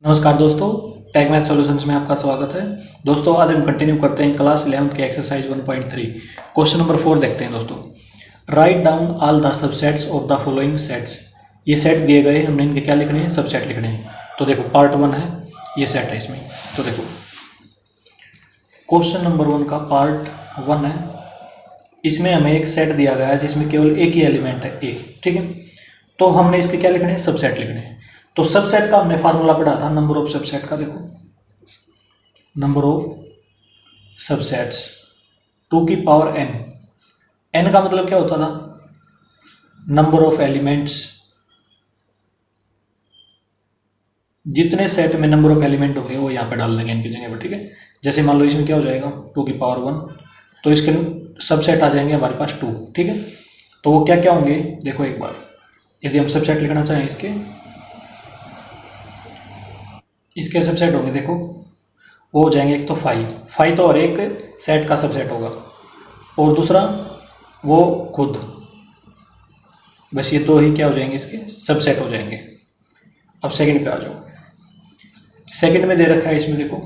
नमस्कार दोस्तों, take math solutions में आपका स्वागत है। दोस्तों आज हम कंटिन्यू करते हैं क्लास 11th के एक्सरसाइज 1.3 क्वेश्चन नंबर 4 देखते हैं। दोस्तों write down all the subsets of the following sets. ये सेट दिए गए, हमने इनके क्या लिखने हैं, सबसेट लिखने हैं। तो देखो पार्ट 1 है, ये सेट है इसमें। तो देखो क्वेश्चन नंबर 1 का पार्ट 1 है, इसमें हमें एक सेट दिया गया है जिसमें केवल एक ही एलिमेंट है ए, ठीक है। तो हमने इसके क्या लिखने हैं, सबसेट लिखने हैं। तो सबसेट का हमने फार्मूला पढ़ा था नंबर ऑफ सबसेट का। देखो नंबर ऑफ सबसेट्स 2 की पावर n। n का मतलब क्या होता था, नंबर ऑफ एलिमेंट्स। जितने सेट में नंबर ऑफ एलिमेंट होंगे वो यहाँ पे डाल देंगे इनकी जगह पर, ठीक है। जैसे मान लो इसमें क्या हो जाएगा 2 की पावर 1, तो इसके सबसेट आ जाएंगे हमारे पास 2, ठीक है। तो वो क्या क्या होंगे देखो एक बार, यदि हम सबसेट लिखना चाहें इसके सबसेट होंगे, देखो वो हो जाएंगे, एक तो 5 तो हर एक सेट का सबसेट होगा, और दूसरा वो खुद, बस ये तो ही क्या हो जाएंगे, इसके सबसेट हो जाएंगे। अब सेकंड पे आ जाओ। सेकंड में दे रखा है इसमें, देखो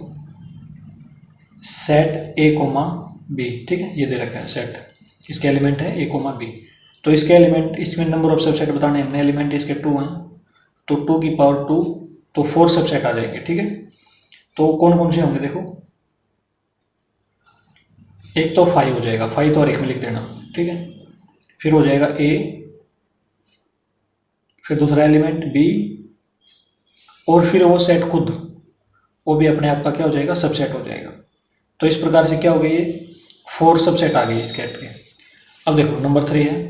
सेट ए कोमा बी, ठीक है। ये दे रखा है सेट, इसके एलिमेंट है ए कोमा बी। तो इसके एलिमेंट, इसमें नंबर ऑफ सबसेट बताने हमने, एलिमेंट इसके 2 हैं, तो 2 की पावर 2, तो 4 सबसेट आ जाएंगे, ठीक है। तो कौन कौन से होंगे देखो, एक तो 5 हो जाएगा, 5 तो हर एक में लिख देना, ठीक है। फिर हो जाएगा ए, फिर दूसरा एलिमेंट बी, और फिर वो सेट खुद, वो भी अपने आप का क्या हो जाएगा, सबसेट हो जाएगा। तो इस प्रकार से क्या हो गई, ये 4 सबसेट आ गई इस सेट के। अब देखो नंबर 3 है,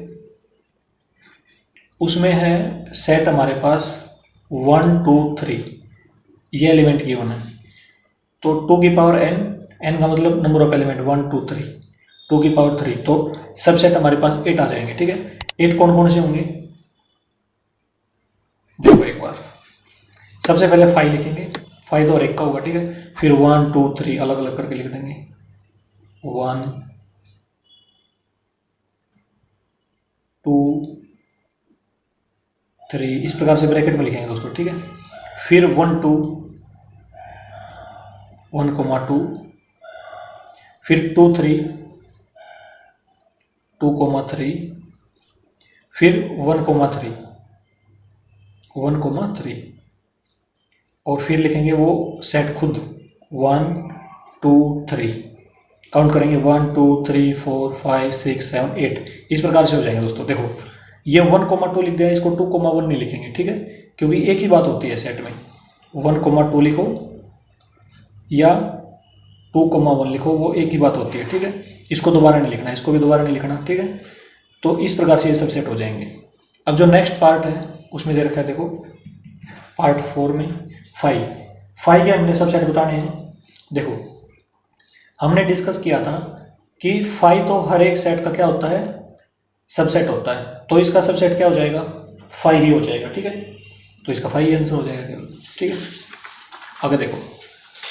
उसमें है सेट हमारे पास 1 2 3, ये एलिमेंट गिवन है। तो 2 की पावर n का मतलब नंबर ऑफ एलिमेंट 1 2 3, 2 की पावर 3, तो सबसेट हमारे पास 8 आ जाएंगे, ठीक है। 8 कौन कौन से होंगे देखो एक बार, सबसे पहले 5 लिखेंगे, 5 तो और एक का होगा, ठीक है। फिर 1 2 3 अलग अलग करके लिख देंगे, 1 2 3, इस प्रकार से ब्रैकेट में लिखेंगे दोस्तों, ठीक है। फिर 1 2 1,2, फिर 2 3 2,3, फिर 1,3 1,3, और फिर लिखेंगे वो सेट खुद 1 2 3, काउंट करेंगे 1 2 3 4 5 6 7 8, इस प्रकार से हो जाएंगे दोस्तों। देखो ये 1,2 लिख दिया, इसको 2,1 नहीं लिखेंगे, ठीक है, क्योंकि एक ही बात होती है सेट में। 1,2 लिखो या 2,1 लिखो, वो एक ही बात होती है, ठीक है। इसको दोबारा नहीं लिखना, इसको भी दोबारा नहीं लिखना, ठीक है। तो इस प्रकार से ये सब सेट हो जाएंगे। अब जो नेक्स्ट पार्ट है उसमें दे रखा है, देखो पार्ट 4 में 5 के हमने सब सेट बताने हैं। देखो हमने डिस्कस किया था कि 5 तो हर एक सेट का क्या होता है, सबसेट होता है। तो इसका सबसेट क्या हो जाएगा, 5 ही हो जाएगा, ठीक है। तो इसका 5 आंसर हो जाएगा केवल, ठीक है। आगे देखो,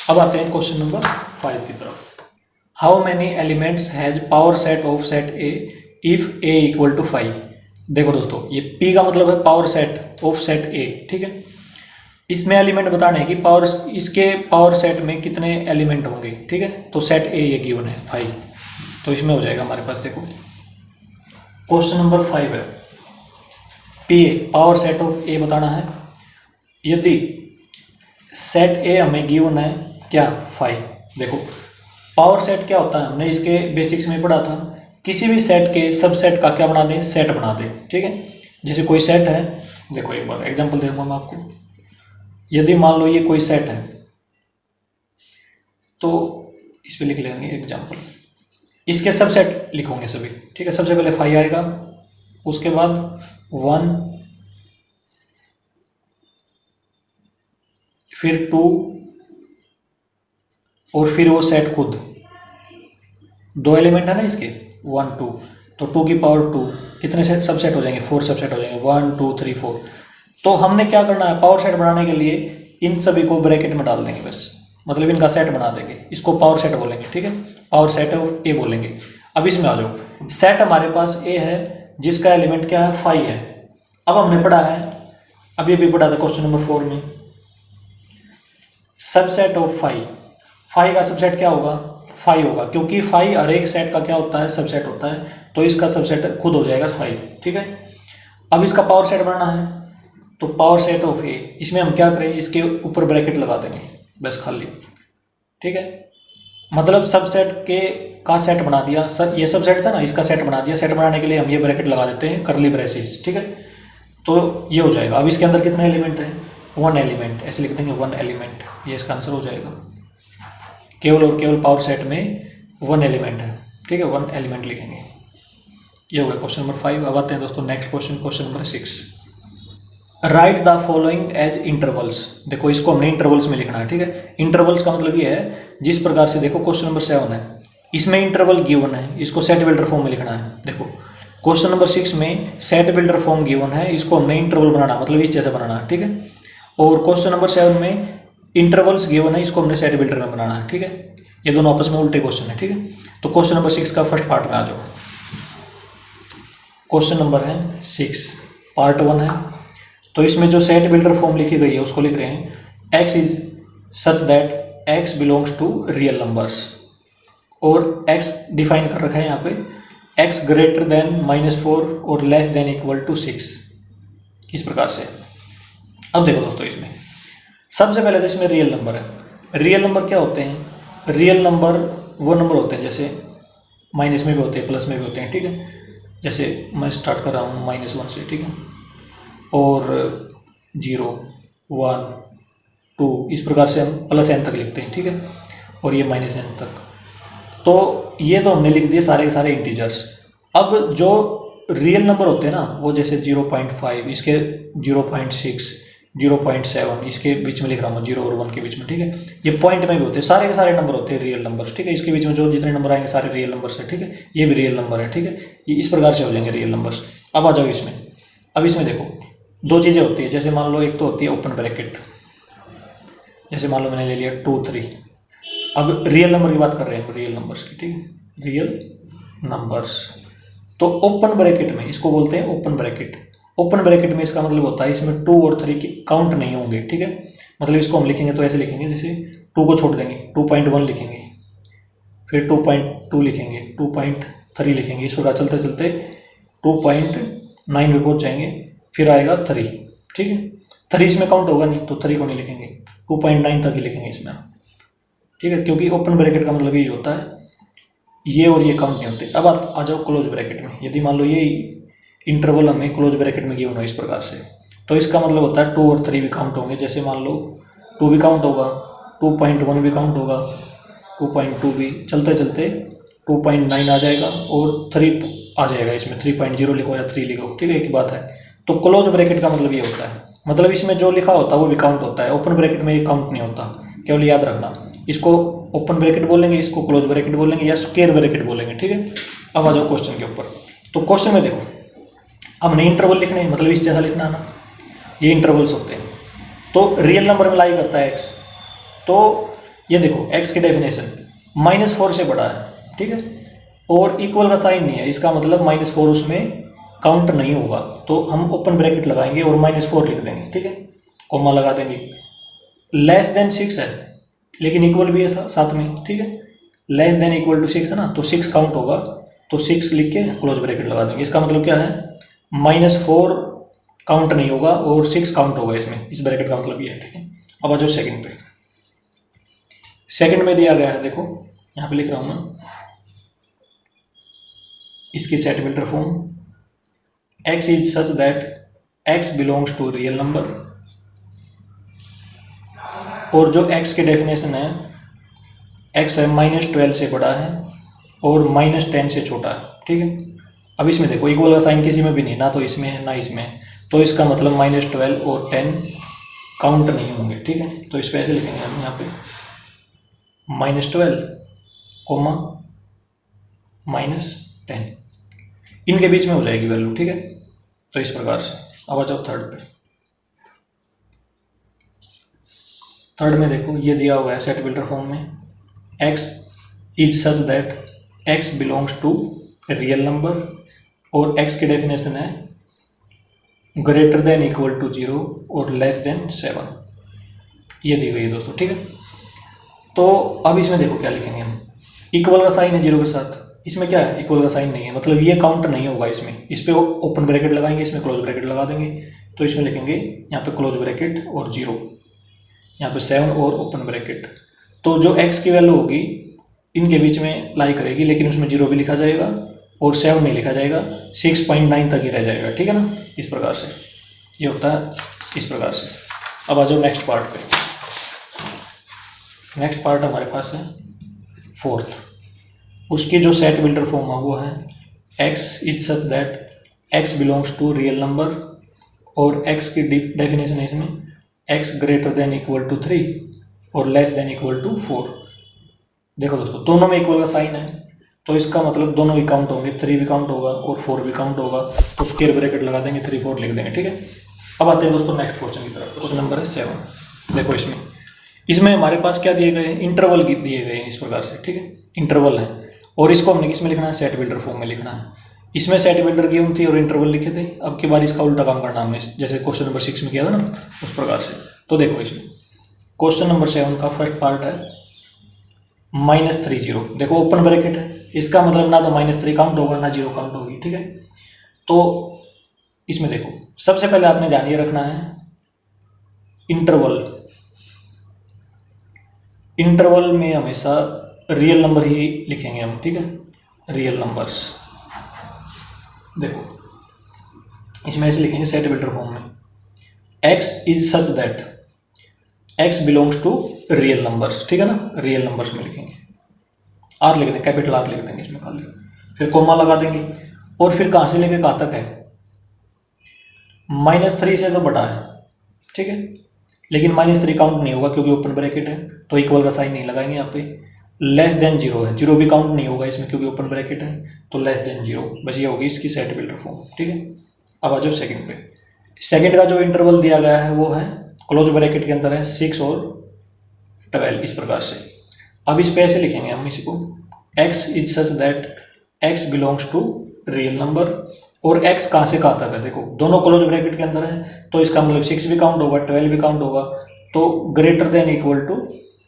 अब आते हैं क्वेश्चन नंबर 5 की तरफ। How many elements has power set of set A if A equal to 5। देखो दोस्तों, ये P का मतलब है power set of set A, ठीक है। इसमें एलिमेंट बताने हैं कि पावर, इसके पावर सेट में कितने एलिमेंट होंगे, ठीक है। तो सेट ए ये गिवन है 5, तो इसमें हो जाएगा हमारे पास, देखो क्वेश्चन नंबर 5 है, P पावर सेट ऑफ ए बताना है। यदि सेट ए हमें गिवन है क्या, 5। देखो पावर सेट क्या होता है, हमने इसके बेसिक्स में पढ़ा था, किसी भी सेट के सबसेट का क्या बना दें, सेट बना दें, ठीक है। जैसे कोई सेट है, देखो एक बार एग्जांपल दूंगा मैं आपको। यदि मान लो ये कोई सेट है, तो इस पे लिख लेंगे एग्जांपल, इसके सबसेट लिखोगे सभी, ठीक है। सबसे पहले 5 आएगा, उसके बाद 1, फिर 2, और फिर वो सेट खुद, 2 एलिमेंट है ना इसके 1 2, तो 2 की पावर 2, कितने सेट सबसेट हो जाएंगे, 4 सबसेट हो जाएंगे, 1 2 3 4। तो हमने क्या करना है, पावर सेट बनाने के लिए इन सभी को ब्रैकेट में डाल देंगे, बस मतलब इनका सेट बना देंगे, इसको पावर सेट बोलेंगे, ठीक है। पावर सेट ऑफ ए बोलेंगे। अब इसमें आ जाओ, सेट हमारे पास ए है जिसका एलिमेंट क्या है, 5 है। अब हमने पढ़ा है, अब ये भी पढ़ा था क्वेश्चन नंबर 4 में, सबसेट ऑफ फाइव, फाइव का सबसेट क्या होगा, फाइव होगा, क्योंकि फाइव हर एक सेट का क्या होता है, सबसेट होता है, तो इसका सबसेट खुद हो जाएगा फाइव। ठीक है, अब इसका पावर सेट बनाना है, तो पावर सेट ऑफ ए, इसमें हम क्या करें, इसके ऊपर ब्रैकेट लगा देंगे बस खाली। ठीक है, मतलब सबसेट के का सेट बना दिया, सर ये सबसेट था ना, इसका सेट बना दिया। सेट बनाने के लिए हम ये ब्रैकेट लगा देते हैं, करली ब्रेसिस। ठीक है, तो ये हो जाएगा। अब इसके अंदर कितने एलिमेंट है, वन एलिमेंट, ऐसे लिख देंगे वन एलिमेंट, ये इसका आंसर हो जाएगा। केवल और केवल पावर सेट में वन एलिमेंट है। ठीक है, वन एलिमेंट लिखेंगे। ये हो गया क्वेश्चन नंबर 5। अब आते हैं दोस्तों next question, question number 6। Write the following as intervals. देखो इसको हमने इंटरवल्स में लिखना है। ठीक है, इंटरवल्स का मतलब ये है, जिस प्रकार से देखो क्वेश्चन नंबर 7 है, इसमें इंटरवल गिवन है, इसको सेट बिल्डर फॉर्म में लिखना है। देखो क्वेश्चन नंबर 6 में सेट बिल्डर फॉर्म गिवन है, इसको हमने इंटरवल बनाना, मतलब इस जैसे बनाना है। ठीक है, और क्वेश्चन नंबर 7 में इंटरवल्स गिवन है, इसको हमने सेट बिल्डर में बनाना है। ठीक है, ये दोनों आपस में उल्टे क्वेश्चन है। ठीक है, तो क्वेश्चन नंबर 6 का फर्स्ट पार्ट में आ जाओ। क्वेश्चन नंबर है 6, पार्ट 1 है। तो इसमें जो सेट बिल्डर फॉर्म लिखी गई है उसको लिख रहे हैं, x is such that x belongs to real numbers, और x डिफाइन कर रखा है यहाँ पे, x ग्रेटर देन -4 और लेस देन इक्वल टू 6, इस प्रकार से। अब देखो दोस्तों, इसमें सबसे पहले तो इसमें रियल नंबर है। रियल नंबर क्या होते हैं, रियल नंबर वो नंबर होते हैं जैसे माइनस में भी होते हैं, प्लस में भी होते हैं। ठीक है, जैसे मैं स्टार्ट कर रहा हूँ -1 से। ठीक है, और 0, 1, 2, इस प्रकार से हम प्लस n तक लिखते हैं। ठीक है, और ये -n तक। तो ये तो हमने लिख दिए सारे के सारे इंटीजर्स। अब जो रियल नंबर होते हैं ना, वो जैसे 0.5, इसके 0.6, 0.7, इसके बीच में लिख रहा हूँ 0 और 1 के बीच में। ठीक है, ये पॉइंट में भी होते हैं, सारे के सारे नंबर होते हैं रियल नंबर्स। ठीक है, इसके बीच में जो जितने नंबर आएंगे सारे रियल नंबर्स है। ठीक है, ये भी रियल नंबर है। ठीक है, ये इस प्रकार से हो जाएंगे रियल नंबर्स। अब आ जाओ इसमें। अब इसमें देखो दो चीज़ें होती है, जैसे मान लो एक तो होती है ओपन ब्रैकेट, जैसे मान लो मैंने ले लिया 2, 3। अब रियल नंबर की बात कर रहे हैं, रियल नंबर्स की। ठीक है, रियल नंबर्स, तो ओपन ब्रैकेट में इसको बोलते हैं ओपन ब्रैकेट। ओपन ब्रैकेट में इसका मतलब होता है इसमें 2 और 3 की काउंट नहीं होंगे। ठीक है, मतलब इसको हम लिखेंगे तो ऐसे लिखेंगे, जैसे 2 को छोड़ देंगे, 2.1 लिखेंगे, फिर 2.2 लिखेंगे, 2.3 लिखेंगे, इस प्रकार चलते चलते 2.9 पे पहुँच जाएंगे, फिर आएगा 3। ठीक है, 3 इसमें काउंट होगा नहीं, तो 3 को नहीं लिखेंगे, 2.9 तक ही लिखेंगे इसमें। ठीक है, क्योंकि ओपन ब्रैकेट का मतलब यही होता है, ये और ये काउंट नहीं होते। अब आ जाओ क्लोज ब्रैकेट में। यदि मान लो ये इंटरवल हमें क्लोज ब्रैकेट में गिवन हो इस प्रकार से, तो इसका मतलब होता है 2 और 3 भी काउंट होंगे। जैसे मान लो 2 भी काउंट होगा, 2.1 भी काउंट होगा, 2.2 भी, चलते चलते 2.9 आ जाएगा और 3 आ जाएगा इसमें, 3.0 लिखो या 3 लिखो। ठीक है, एक बात है। तो क्लोज ब्रैकेट का मतलब ये होता है, मतलब इसमें जो लिखा होता है वो भी काउंट होता है, ओपन ब्रैकेट में ये काउंट नहीं होता। केवल याद रखना, इसको ओपन ब्रैकेट बोलेंगे, इसको क्लोज ब्रैकेट बोलेंगे या स्क्वायर ब्रैकेट बोलेंगे। ठीक है, अब आ जाओ क्वेश्चन के ऊपर। तो क्वेश्चन में देखो हमने इंटरवल लिखने हैं, मतलब इस जैसा लिखना ना, ये इंटरवल्स होते हैं। तो रियल नंबर में लाई करता है x, तो ये देखो x की डेफिनेशन -4 से बड़ा है। ठीक है, और इक्वल का साइन नहीं है, इसका मतलब -4 उसमें काउंट नहीं होगा, तो हम ओपन ब्रैकेट लगाएंगे और -4 लिख देंगे। ठीक है, कोमा लगा देंगे। लेस देन 6 है, लेकिन इक्वल भी है साथ में। ठीक है, लेस देन इक्वल टू 6 है ना, तो 6 काउंट होगा, तो 6 लिख के क्लोज ब्रैकेट लगा देंगे। इसका मतलब क्या है, -4 काउंट नहीं होगा और 6 काउंट होगा इसमें, इस ब्रैकेट का मतलब ये है। ठीक है, अब आ जाओ सेकंड पे। सेकंड में दिया गया है, देखो यहाँ पे लिख रहा हूँ मैं, इसकी set builder form, x is such that x belongs to real number, और जो x की डेफिनेशन है, x है -12 से बड़ा है और -10 से छोटा है। ठीक है, अब इसमें देखो इक्वल का साइन किसी में भी नहीं, ना तो इसमें है ना इसमें है, तो इसका मतलब -12 और 10 काउंट नहीं होंगे। ठीक है, तो इस पर ऐसे लिखेंगे हम यहाँ पे -12, -10, इनके बीच में हो जाएगी वैल्यू। ठीक है, तो इस प्रकार से। अब आ जाओ थर्ड पे। थर्ड में देखो ये दिया हुआ है सेट बिल्डर फॉर्म में, x is such that x belongs to real number, और x की डेफिनेशन है ग्रेटर देन इक्वल टू 0 और लेस देन 7, ये दी गई है दोस्तों। ठीक है, तो अब इसमें देखो क्या लिखेंगे हम, इक्वल का साइन है जीरो के साथ, इसमें क्या है इक्वल का साइन नहीं है, मतलब ये काउंट नहीं होगा इसमें, इस पर ओपन ब्रैकेट लगाएंगे, इसमें क्लोज ब्रैकेट लगा देंगे, तो इसमें लिखेंगे यहाँ पे क्लोज ब्रैकेट और जीरो, यहाँ पे 7 और ओपन ब्रैकेट। तो जो x की वैल्यू होगी इनके बीच में लाई करेगी, लेकिन उसमें जीरो भी लिखा जाएगा और 7 नहीं लिखा जाएगा, 6.9 तक ही रह जाएगा, ठीक है ना। इस प्रकार से ये होता है, इस प्रकार से। अब आ जाओ नेक्स्ट पार्ट पे। नेक्स्ट पार्ट हमारे पास है फोर्थ, उसकी जो सेट बिल्डर फॉर्म है वो है x is such that x belongs to real number, और x की डेफिनेशन है इसमें x greater than equal to 3 और लेस देन इक्वल टू 4। देखो दोस्तों दोनों में इक्वल का साइन है, तो इसका मतलब दोनों भी काउंट होंगे, 3 भी काउंट होगा और 4 भी काउंट होगा, तो स्क्वायर ब्रैकेट लगा देंगे, 3 4 लिख देंगे, ठीक है। अब आते हैं दोस्तों नेक्स्ट क्वेश्चन की तरफ। क्वेश्चन नंबर है 7। देखो इसमें हमारे पास क्या दिए गए हैं, इंटरवल दिए गए हैं इस प्रकार से, ठीक है, इंटरवल है, और इसको हमने किस में लिखना है, सेट बिल्डर फॉर्म में लिखना है। इसमें सेट बिल्डर गिवन थी और इंटरवल लिखे थे, अब की बार इसका उल्टा काम करना हमने, जैसे क्वेश्चन नंबर 6 में किया था ना, उस प्रकार से। तो देखो इसमें क्वेश्चन नंबर 7 का फर्स्ट पार्ट है -30, देखो ओपन ब्रैकेट है, इसका मतलब ना तो -3 काउंट होगा ना 0 काउंट होगी, ठीक है। तो इसमें देखो सबसे पहले आपने ध्यान ये रखना है इंटरवल, इंटरवल में हमेशा रियल नंबर ही लिखेंगे हम, ठीक है, रियल नंबर्स। देखो इसमें ऐसे लिखेंगे सेट बिल्डर फॉर्म में, x is such that x belongs to real numbers, ठीक है ना, रियल नंबर्स में लिखेंगे, आर लिख देंगे, कैपिटल आर लिख देंगे इसमें खाली, फिर कोमा लगा देंगे, और फिर कहाँ से लेके कहाँ तक है, -3 से तो बड़ा है, ठीक है, लेकिन -3 काउंट नहीं होगा क्योंकि ओपन ब्रैकेट है, तो इक्वल का साइन नहीं लगाएंगे यहाँ पे। लेस देन 0 है, 0 भी काउंट नहीं होगा इसमें क्योंकि ओपन ब्रैकेट है, तो लेस देन 0, बस ये होगी इसकी सेट बिल्डर फॉर्म, ठीक है। अब आ जाओ सेकंड पे। सेकंड का जो इंटरवल दिया गया है वो है क्लोज ब्रैकेट के अंदर है 6 और 12, इस प्रकार से। अब इस पे ऐसे लिखेंगे हम इसको, x is such that x belongs to real number, और x कहाँ से कहाँ तक है, देखो दोनों क्लोज ब्रैकेट के अंदर है, तो इसका मतलब 6 भी काउंट होगा 12 भी काउंट होगा, तो ग्रेटर देन इक्वल टू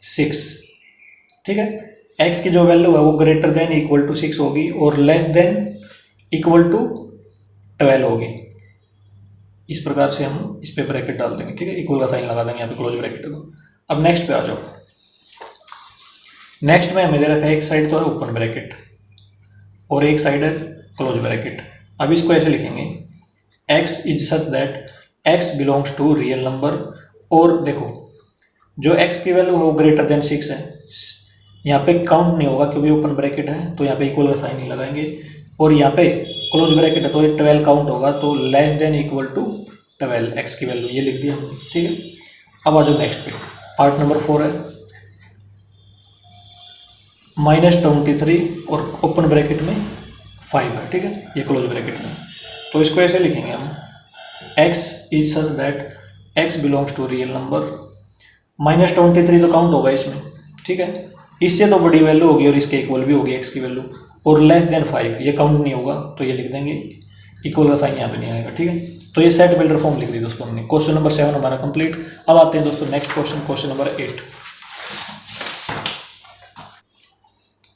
6, ठीक है। x की जो वैल्यू है वो ग्रेटर देन इक्वल टू 6 होगी और लेस देन इक्वल टू 12 होगी, इस प्रकार से हम इस पे ब्रैकेट डाल देंगे, ठीक है, इक्वल का साइन लगा देंगे यहाँ पे क्लोज ब्रैकेट को। अब नेक्स्ट पे आ जाओ। नेक्स्ट में हमें दे रखा है एक साइड तो है ओपन ब्रैकेट और एक साइड है क्लोज ब्रैकेट। अब इसको ऐसे लिखेंगे x is such that x belongs to real number, और देखो जो x की वैल्यू है वो ग्रेटर देन 6 है, यहाँ पे काउंट नहीं होगा क्योंकि ओपन ब्रैकेट है, तो यहाँ पे इक्वल का साइन नहीं लगाएंगे, और यहाँ पे क्लोज ब्रैकेट है तो ये 12 काउंट होगा, तो less than equal to 12 x की वैल्यू ये लिख दिया, ठीक है। अब आ जाओ नेक्स्ट पे, पार्ट नंबर 4 है -23 और ओपन ब्रैकेट में 5 है, ठीक है, ये क्लोज ब्रैकेट में। तो इसको ऐसे लिखेंगे हम, x is such that x belongs to real number, -23 तो काउंट होगा इसमें, ठीक है, इससे तो बड़ी वैल्यू होगी और इसके इक्वल भी होगी x की वैल्यू, और लेस देन 5 ये काउंट नहीं होगा, तो ये लिख देंगे, इक्वल का साइन यहाँ पे नहीं आएगा, ठीक है। तो ये सेट बिल्डर फॉर्म लिख दी दोस्तों हमने। क्वेश्चन नंबर 7 हमारा कंप्लीट। अब आते हैं दोस्तों next question, question number 8।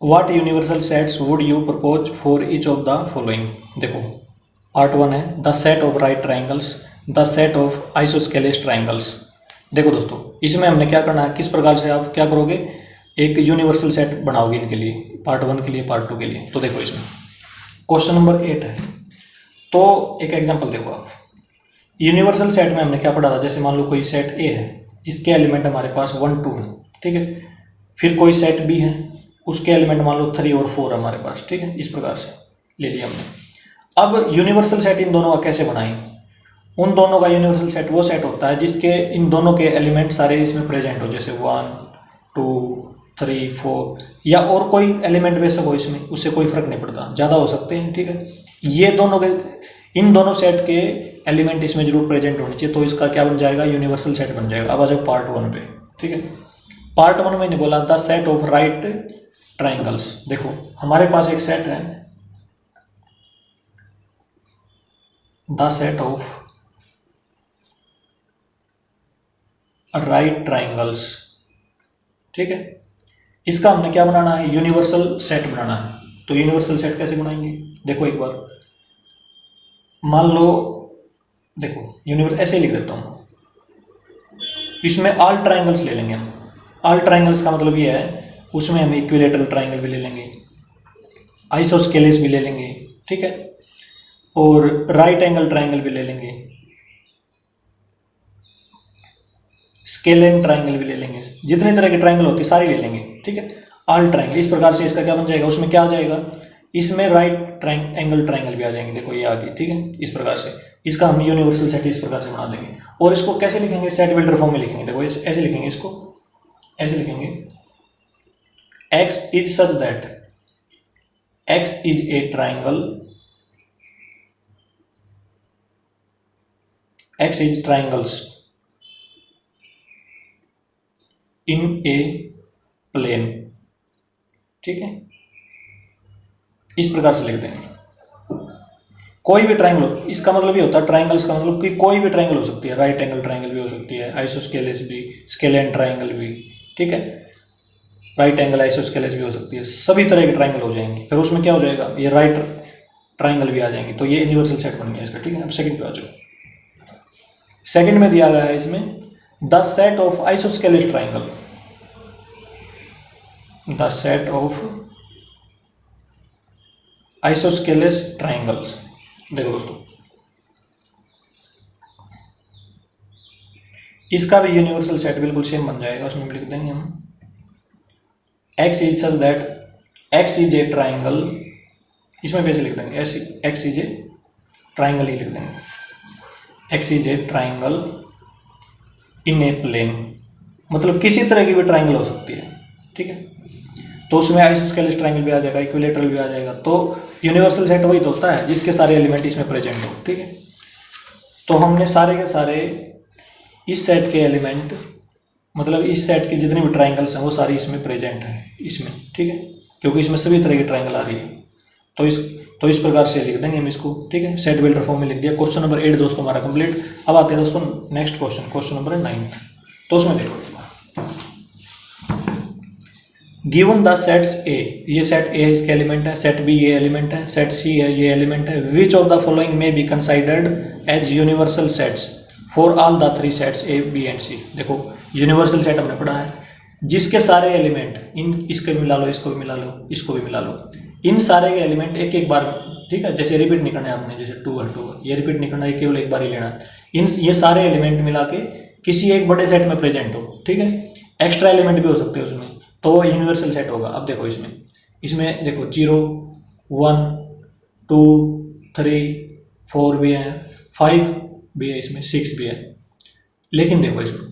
What universal sets would you propose for each of the following. देखो पार्ट 1 है the set of right triangles, the set of isosceles triangles. देखो दोस्तों इसमें हमने क्या करना है, किस प्रकार से आप क्या करोगे, एक यूनिवर्सल सेट बनाओगे इनके लिए, पार्ट 1 के लिए पार्ट 2 के लिए। तो देखो इसमें क्वेश्चन नंबर 8 है, तो एक एग्जांपल देखो आप, यूनिवर्सल सेट में हमने क्या पढ़ा था, जैसे मान लो कोई सेट ए है, इसके एलिमेंट हमारे पास 1 2 है, ठीक है, फिर कोई सेट बी है, उसके एलिमेंट मान लो 3 और 4 हमारे पास, ठीक है, इस प्रकार से ले लिया हमने। अब यूनिवर्सल सेट इन दोनों का कैसे बनाएं, उन दोनों का यूनिवर्सल सेट वो सेट होता है जिसके इन दोनों के एलिमेंट सारे इसमें प्रेजेंट हो, जैसे 1 2 3 4, या और कोई एलिमेंट बेशक हो इसमें, उससे कोई फर्क नहीं पड़ता, ज़्यादा हो सकते हैं, ठीक है। ये दोनों के इन दोनों सेट के एलिमेंट इसमें जरूर प्रेजेंट होने चाहिए, तो इसका क्या बन जाएगा, यूनिवर्सल सेट बन जाएगा। अब आ जाओ पार्ट 1 पे, ठीक है। पार्ट 1 में नहीं बोला the set of right triangles. देखो हमारे पास एक सेट है the set of right triangles, ठीक है, इसका हमने क्या बनाना है, यूनिवर्सल सेट बनाना है। तो यूनिवर्सल सेट कैसे बनाएंगे, देखो एक बार मान लो, देखो यूनिवर्स ऐसे ही लिख देता हूँ, इसमें ऑल ट्राइंगल्स ले लेंगे हम। ऑल ट्राइंगल्स का मतलब ये है उसमें हम इक्विलेटरल ट्राइंगल भी ले लेंगे, आइसोस्केलेस भी ले लेंगे, ठीक है, और राइट एंगल ट्राइंगल भी ले लेंगे, स्केलेन ट्राइंगल भी ले लेंगे, जितने तरह के ट्राइंगल होती है सारी ले लेंगे, ठीक है। ऑल ट्राइंगल इस प्रकार से इसका क्या बन जाएगा, उसमें क्या आ जाएगा, इसमें राइट एंगल ट्राइंगल भी आ जाएंगे, देखो ये आ गई, ठीक है। इस प्रकार से इसका हम यूनिवर्सल सेट इस प्रकार से बना देंगे। और इसको कैसे लिखेंगे, सेट बिल्डर फॉर्म में लिखेंगे, देखो ऐसे लिखेंगे, इसको ऐसे लिखेंगे, x is such that x is a triangle, x is triangles in a plane, ठीक है। इस प्रकार से लिख देंगे, कोई भी ट्राइंगल हो, इसका मतलब ये होता है ट्राइंगल्स का मतलब कि कोई भी ट्राइंगल हो सकती है, राइट एंगल ट्राइंगल भी हो सकती है, आइसोस्केलेस भी, स्केलेन ट्राइंगल भी, ठीक है, राइट एंगल आइसोस्केलेस भी हो सकती है, सभी तरह के ट्राइंगल हो जाएंगे। फिर उसमें क्या हो जाएगा, ये राइट ट्राइंगल भी आ जाएंगे, तो ये यूनिवर्सल सेट बन गया इसका, ठीक है। अब सेकंड पे आ जाओ, सेकंड में दिया गया है इसमें the set of isosceles triangle, the set of isosceles triangles. देखो दोस्तों, इसका भी यूनिवर्सल सेट बिल्कुल सेम बन जाएगा, उसमें लिख देंगे हम x is such that x is a triangle, इसमें कैसे लिख देंगे, x इज ए ट्राइंगल ही लिख देंगे, x is a triangle in a plane, मतलब किसी तरह की भी ट्राइंगल हो सकती है, ठीक है। तो उसमें आइसोस्केलेस ट्राइंगल भी आ जाएगा, इक्विलेटरल भी आ जाएगा। तो यूनिवर्सल सेट वही तो होता है जिसके सारे एलिमेंट इसमें प्रेजेंट हो, ठीक है। तो हमने सारे के सारे इस सेट के एलिमेंट, मतलब इस सेट के जितने भी ट्राइंगल्स हैं वो सारी इसमें प्रेजेंट हैं इसमें, ठीक है, क्योंकि इसमें सभी तरह की ट्राइंगल आ रही है। तो इस प्रकार से लिख देंगे हम इसको, ठीक है, सेट बिल्डर फॉर्म में लिख दिया। क्वेश्चन नंबर 8 दोस्तों हमारा कंप्लीट। अब आते हैं दोस्तों नेक्स्ट क्वेश्चन, क्वेश्चन नंबर 9। तो उसमें देखो, गिवन द सेट्स ए, ये सेट ए इसके एलिमेंट है, सेट बी ये एलिमेंट है, सेट सी है ये एलिमेंट है, विच ऑफ द फॉलोइंग में be considered as universal sets for all the 3 sets A B and C. देखो यूनिवर्सल सेट हमने पढ़ा है, जिसके सारे एलिमेंट, इन इसको भी मिला लो, इसको भी मिला लो, इसको भी मिला लो, इन सारे के एलिमेंट एक एक बार, ठीक है, जैसे रिपीट नहीं करना है आपने, जैसे 2 है ये रिपीट नहीं करना है, केवल एक बार ही लेना है। ये सारे एलिमेंट मिला के किसी एक बड़े सेट में प्रेजेंट हो, ठीक है, एक्स्ट्रा एलिमेंट भी हो सकते हैं उसमें, तो यूनिवर्सल सेट होगा। अब देखो इसमें देखो 0 1 2 3 4 भी है, 5 भी है, इसमें 6 भी है, लेकिन देखो इसमें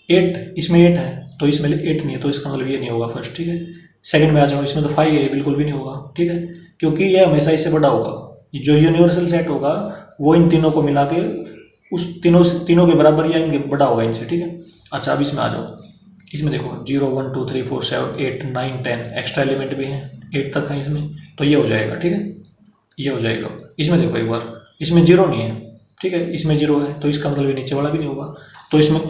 8, इसमें 8 है तो इसमें 8 नहीं है, तो इसका मतलब ये नहीं होगा फर्स्ट, ठीक है। सेकंड में आ जाओ, इसमें तो 5 है, बिल्कुल भी नहीं होगा, ठीक है, क्योंकि ये हमेशा इससे बड़ा होगा। जो यूनिवर्सल सेट होगा वो इन तीनों को मिला के उस तीनों के बराबर या इनके बड़ा होगा इनसे, ठीक है। अच्छा अब इसमें आ जाओ, इसमें देखो 0 1 2 3 4 7 8 9 10 एक्स्ट्रा एलिमेंट भी हैं, 8 तक है इसमें, तो ये हो जाएगा, ठीक है, ये हो जाएगा। इसमें देखो एक बार, इसमें 0 नहीं है, ठीक है, इसमें 0 है, तो इसका मतलब ये नीचे वाला भी नहीं होगा, तो इसमें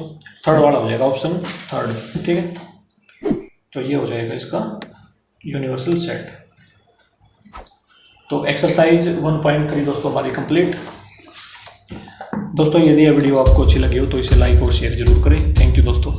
थर्ड वाला हो जाएगा, ऑप्शन थर्ड, ठीक है। तो ये हो जाएगा इसका यूनिवर्सल सेट। तो एक्सरसाइज 1.3 दोस्तों हमारी कंप्लीट। दोस्तों यदि यह वीडियो आपको अच्छी लगी हो तो इसे लाइक और शेयर जरूर करें। थैंक यू दोस्तों।